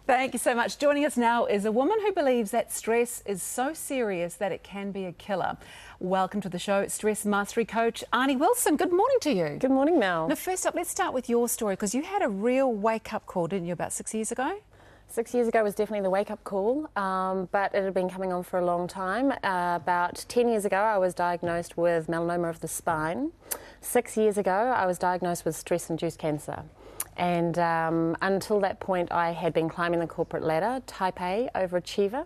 Thank you so much. Joining us now is a woman who believes that stress is so serious that it can be a killer. Welcome to the show, Stress Mastery Coach Arnie Wilson. Good morning to you. Good morning, Mel. Now, first up, let's start with your story, because you had a real wake-up call, didn't you, about 6 years ago? 6 years ago was definitely the wake-up call, but it had been coming on for a long time. About 10 years ago, I was diagnosed with melanoma of the spine. 6 years ago, I was diagnosed with stress-induced cancer. And until that point, I had been climbing the corporate ladder, type A, overachiever.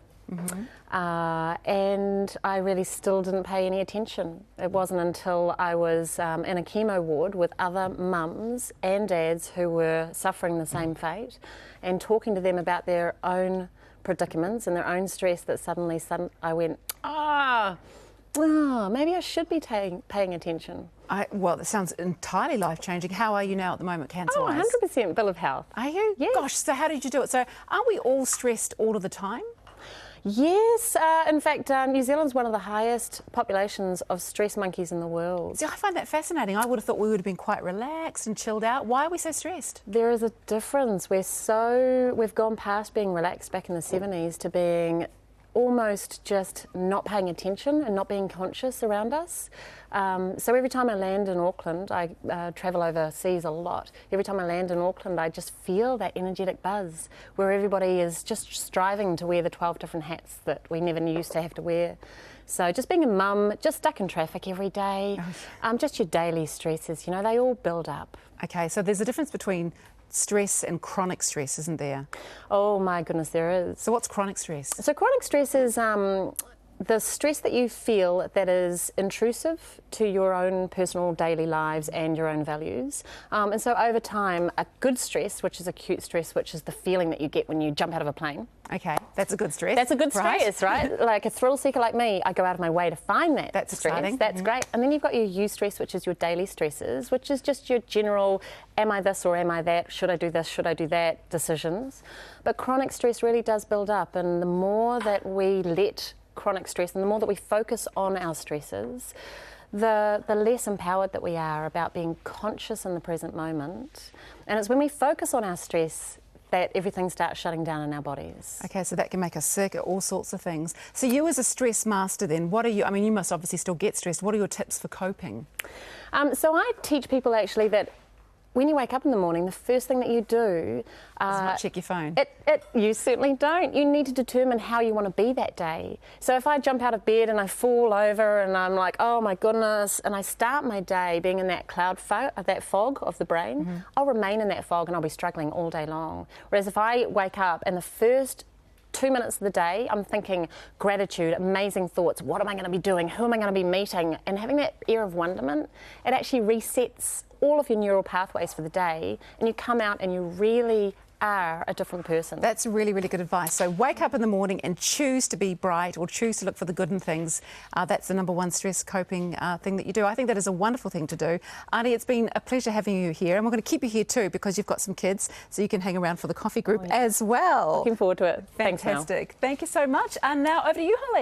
And I really still didn't pay any attention. It wasn't until I was in a chemo ward with other mums and dads who were suffering the same fate and talking to them about their own predicaments and their own stress that suddenly I went, maybe I should be paying attention. Well, that sounds entirely life-changing. How are you now at the moment, cancer-wise? 100% bill of health. Are you? Yes. Gosh, so how did you do it? So are we all stressed all of the time? Yes, in fact, New Zealand's one of the highest populations of stress monkeys in the world. See, I find that fascinating. I would have thought we would have been quite relaxed and chilled out. Why are we so stressed? There is a difference. We've gone past being relaxed back in the 70s to being almost just not paying attention and not being conscious around us. So every time I land in Auckland, I travel overseas a lot. Every time I land in Auckland, I just feel that energetic buzz where everybody is just striving to wear the 12 different hats that we never used to have to wear. So just being a mum, just stuck in traffic every day, just your daily stresses, you know, they all build up. Okay, so there's a difference between stress and chronic stress, isn't there? Oh my goodness, there is. So what's chronic stress? So chronic stress is the stress that you feel that is intrusive to your own personal daily lives and your own values. And so over time, a good stress, which is acute stress, which is the feeling that you get when you jump out of a plane. Okay, that's a good stress. That's a good stress, right? Like a thrill seeker like me, I go out of my way to find that That's stress. exciting. That's great. And then you've got your eustress, which is your daily stresses, which is just your general, am I this or am I that? Should I do this? Should I do that? Decisions. But chronic stress really does build up, and the more that we let chronic stress and the more that we focus on our stresses, the less empowered that we are about being conscious in the present moment. And it's when we focus on our stress that everything starts shutting down in our bodies. Okay, so that can make us sick, all sorts of things. So you as a stress master then, what are you, I mean, you must obviously still get stressed. What are your tips for coping? So I teach people actually that when you wake up in the morning, the first thing that you do Is not check your phone. You certainly don't. You need to determine how you want to be that day. So if I jump out of bed and I fall over and I'm like, oh my goodness, and I start my day being in that that fog of the brain, I'll remain in that fog and I'll be struggling all day long. Whereas if I wake up and the first 2 minutes of the day, I'm thinking gratitude, amazing thoughts, what am I going to be doing, who am I going to be meeting, and having that air of wonderment, it actually resets all of your neural pathways for the day, and you come out and you really are a different person. That's really, really good advice. So wake up in the morning and choose to be bright, or choose to look for the good in things. That's the number one stress coping thing that you do. I think that is a wonderful thing to do. Arnie, it's been a pleasure having you here, and we're going to keep you here too because you've got some kids, so you can hang around for the coffee group as well. Looking forward to it. Thanks, Mel. Fantastic. Thank you so much. And now over to you, Holly.